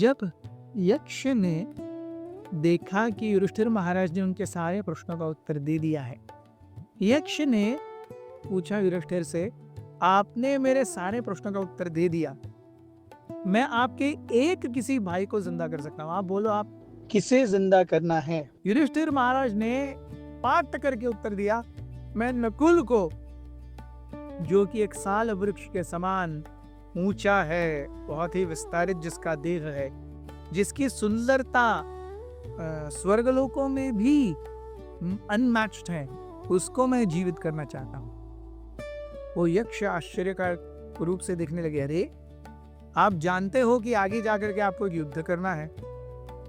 जब यक्ष ने देखा कि युधिष्ठिर महाराज ने उनके सारे प्रश्नों का उत्तर दे दिया है, यक्ष ने पूछा युधिष्ठिर से, आपने मेरे सारे प्रश्नों का उत्तर दे दिया, मैं आपके एक किसी भाई को जिंदा कर सकता हूं, आप बोलो आप किसे जिंदा करना है। युधिष्ठिर महाराज ने पाट करके उत्तर दिया, मैं नकुल को, जो कि एक साल वृक्ष के समान ऊंचा है, बहुत ही विस्तारित जिसका देह है, जिसकी सुंदरता स्वर्गलोकों में भी अनमैच्ड है, उसको मैं जीवित करना चाहता हूं। वो यक्ष आश्चर्य का रूप से देखने लगे, अरे आप जानते हो कि आगे जाकर के आपको युद्ध करना है,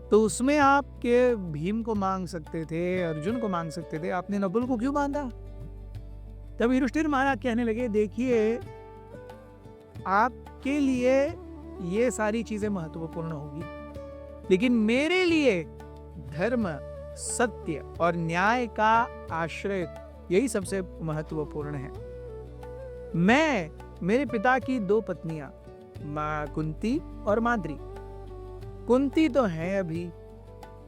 तो उसमें आपके भीम को मांग सकते थे, अर्जुन को मांग सकते थे, आपने नकुल को क्यों बांधा। तब युधिष्ठिर महाराज कहने लगे, देखिए आपके लिए ये सारी चीजें महत्वपूर्ण होगी, लेकिन मेरे लिए धर्म, सत्य और न्याय का आश्रय यही सबसे महत्वपूर्ण है। मेरे पिता की 2 पत्नियां, मां कुंती और माद्री। कुंती तो है अभी,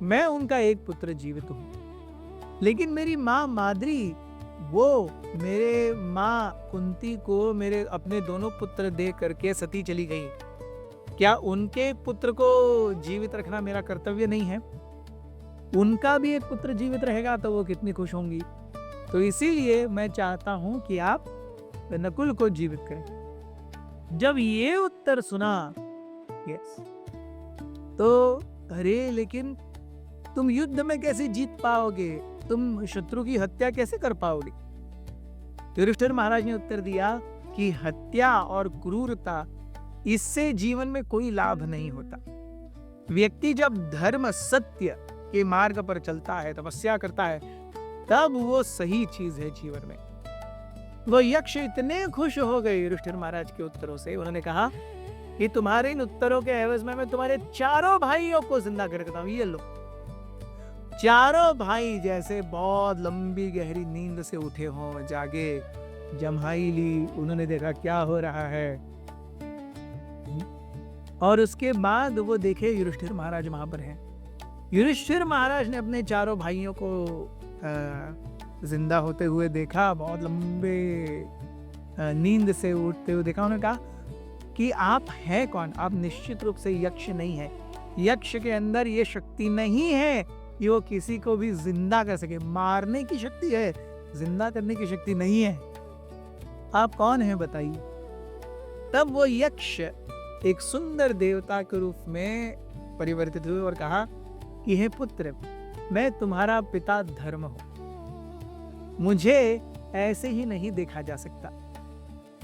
मैं उनका एक पुत्र जीवित हूं, लेकिन मेरी मां माद्री, वो मेरे मां कुंती को मेरे अपने दोनों पुत्र दे करके सती चली गई। क्या उनके पुत्र को जीवित रखना मेरा कर्तव्य नहीं है? उनका भी एक पुत्र जीवित रहेगा तो वो कितनी खुश होंगी। तो इसीलिए मैं चाहता हूं कि आप नकुल को जीवित करें। जब ये उत्तर सुना, यस, तो अरे लेकिन तुम युद्ध में कैसे जीत पाओगे, तुम शत्रु की हत्या कैसे कर पाओगे। युधिष्ठिर महाराज ने उत्तर दिया कि हत्या और क्रूरता, इससे जीवन में कोई लाभ नहीं होता। व्यक्ति जब धर्म, सत्य के मार्ग पर चलता है, तपस्या करता है, तब वो सही चीज है जीवन में। वो यक्ष इतने खुश हो गए युधिष्ठिर महाराज के उत्तरों से, उन्होंने कहा कि तुम्हारे इन उत्तरों के एवज में मैं तुम्हारे चारों भाइयों को जिंदा कर देता हूं। ये लो। चारों भाई जैसे बहुत लंबी गहरी नींद से उठे हों, जागे, जम्हाई ली, उन्होंने देखा क्या हो रहा है, और उसके बाद वो देखे युधिष्ठिर महाराज वहां पर हैं। युधिष्ठिर महाराज ने अपने चारों भाइयों को जिंदा होते हुए देखा, बहुत लंबे नींद से उठते हुए देखा। उन्होंने कहा कि आप हैं कौन? आप निश्चित रूप से यक्ष नहीं है। यक्ष के अंदर ये शक्ति नहीं है कि वो किसी को भी जिंदा कर सके। मारने की शक्ति है, जिंदा करने की शक्ति नहीं है। आप कौन हैं बताइए। तब वो यक्ष एक सुंदर देवता के रूप में परिवर्तित हुए और कहा कि हे पुत्र, मैं तुम्हारा पिता धर्म हूं, मुझे ऐसे ही नहीं देखा जा सकता।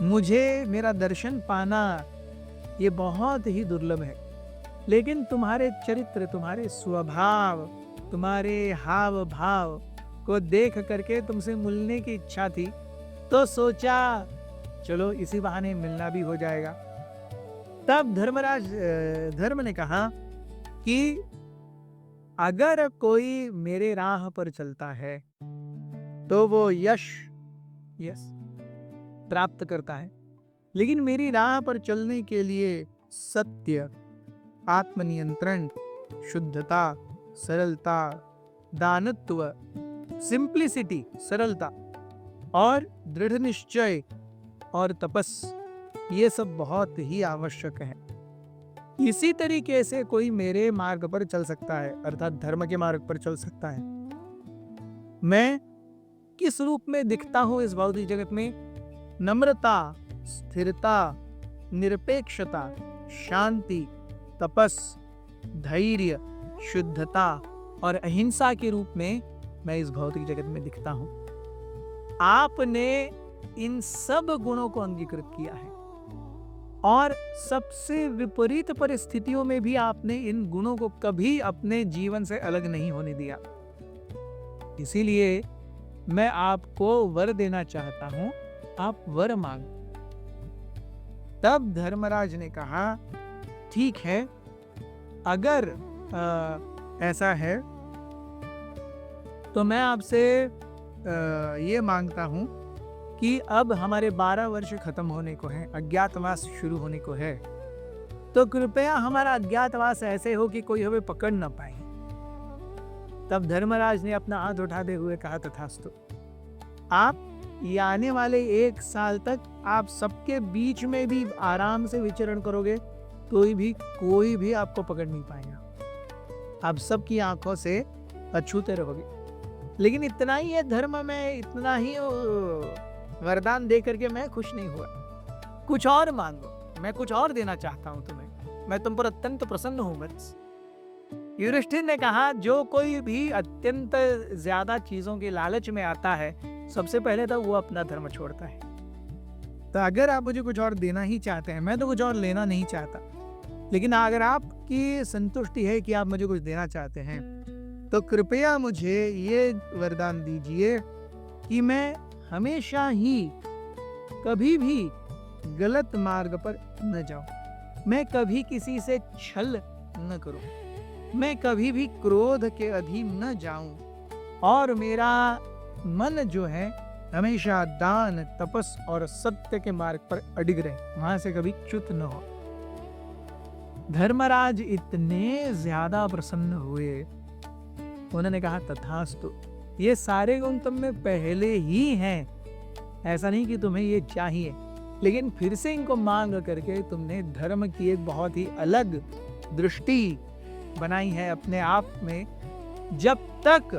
मुझे मेरा दर्शन पाना ये बहुत ही दुर्लभ है, लेकिन तुम्हारे चरित्र, तुम्हारे स्वभाव, तुम्हारे हाव भाव को देख करके तुमसे मिलने की इच्छा थी, तो सोचा चलो इसी बहाने मिलना भी हो जाएगा। तब धर्म ने कहा कि अगर कोई मेरे राह पर चलता है तो वो यश प्राप्त करता है, लेकिन मेरी राह पर चलने के लिए सत्य, आत्मनियंत्रण, शुद्धता, सरलता, दानत्व, सिंप्लिसिटी, सरलता और दृढ़ निश्चय और तपस, ये सब बहुत ही आवश्यक है। इसी तरीके से कोई मेरे मार्ग पर चल सकता है, अर्थात धर्म के मार्ग पर चल सकता है। मैं किस रूप में दिखता हूं इस भौतिक जगत में? नम्रता, स्थिरता, निरपेक्षता, शांति, तपस, धैर्य, शुद्धता और अहिंसा के रूप में मैं इस भौतिक जगत में दिखता हूं। आपने इन सब गुणों को अंगीकृत किया है और सबसे विपरीत परिस्थितियों में भी आपने इन गुणों को कभी अपने जीवन से अलग नहीं होने दिया। इसीलिए मैं आपको वर देना चाहता हूं, आप वर मांगो। तब धर्मराज ने कहा, ठीक है, अगर ऐसा है तो मैं आपसे ये मांगता हूं कि अब हमारे 12 वर्ष खत्म होने को हैं, अज्ञातवास शुरू होने को है, तो कृपया हमारा अज्ञातवास ऐसे हो कि कोई हमें पकड़ न पाए। तब धर्मराज ने अपना हाथ उठाते हुए कहा, तथास्तु। आप ये आने वाले 1 साल तक आप सबके बीच में भी आराम से विचरण करोगे, कोई भी आपको पकड़ नहीं पाएगा। आप सबकी आंखों से अछूते रहोगे। लेकिन इतना ही है धर्म में, इतना ही वरदान दे करके मैं खुश नहीं हुआ। कुछ और मांगो, मैं कुछ और देना चाहता हूं तुम्हें। मैं तुम पर अत्यंत प्रसन्न हूं वत्स। युधिष्ठिर ने कहा, जो कोई भी अत्यंत ज्यादा चीजों के लालच में आता है, सबसे पहले तो वो अपना धर्म छोड़ता है। तो अगर आप मुझे कुछ और देना ही चाहते हैं, मैं तो कुछ और लेना नहीं चाहता, लेकिन अगर आपकी संतुष्टि है कि आप मुझे कुछ देना चाहते हैं, तो कृपया मुझे ये वरदान दीजिए कि मैं हमेशा ही कभी भी गलत मार्ग पर न जाऊं, मैं कभी किसी से छल न करूं, मैं कभी भी क्रोध के अधीन न जाऊं, और मेरा मन जो है हमेशा दान, तपस और सत्य के मार्ग पर अडिग रहे, वहां से कभी च्युत न हो। धर्मराज इतने ज्यादा प्रसन्न हुए, उन्होंने कहा, तथास्तु। ये सारे गुण तुम में पहले ही हैं, ऐसा नहीं कि तुम्हें ये चाहिए, लेकिन फिर से इनको मांग करके तुमने धर्म की एक बहुत ही अलग दृष्टि बनाई है अपने आप में। जब तक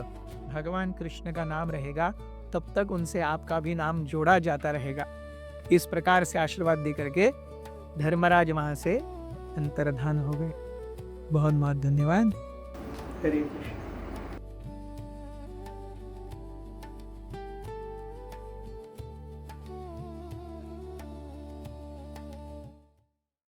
भगवान कृष्ण का नाम रहेगा, तब तक उनसे आपका भी नाम जोड़ा जाता रहेगा। इस प्रकार से आशीर्वाद दे करके धर्मराज वहां से अंतर्धान हो गए। बहुत बहुत धन्यवाद। हरे कृष्ण।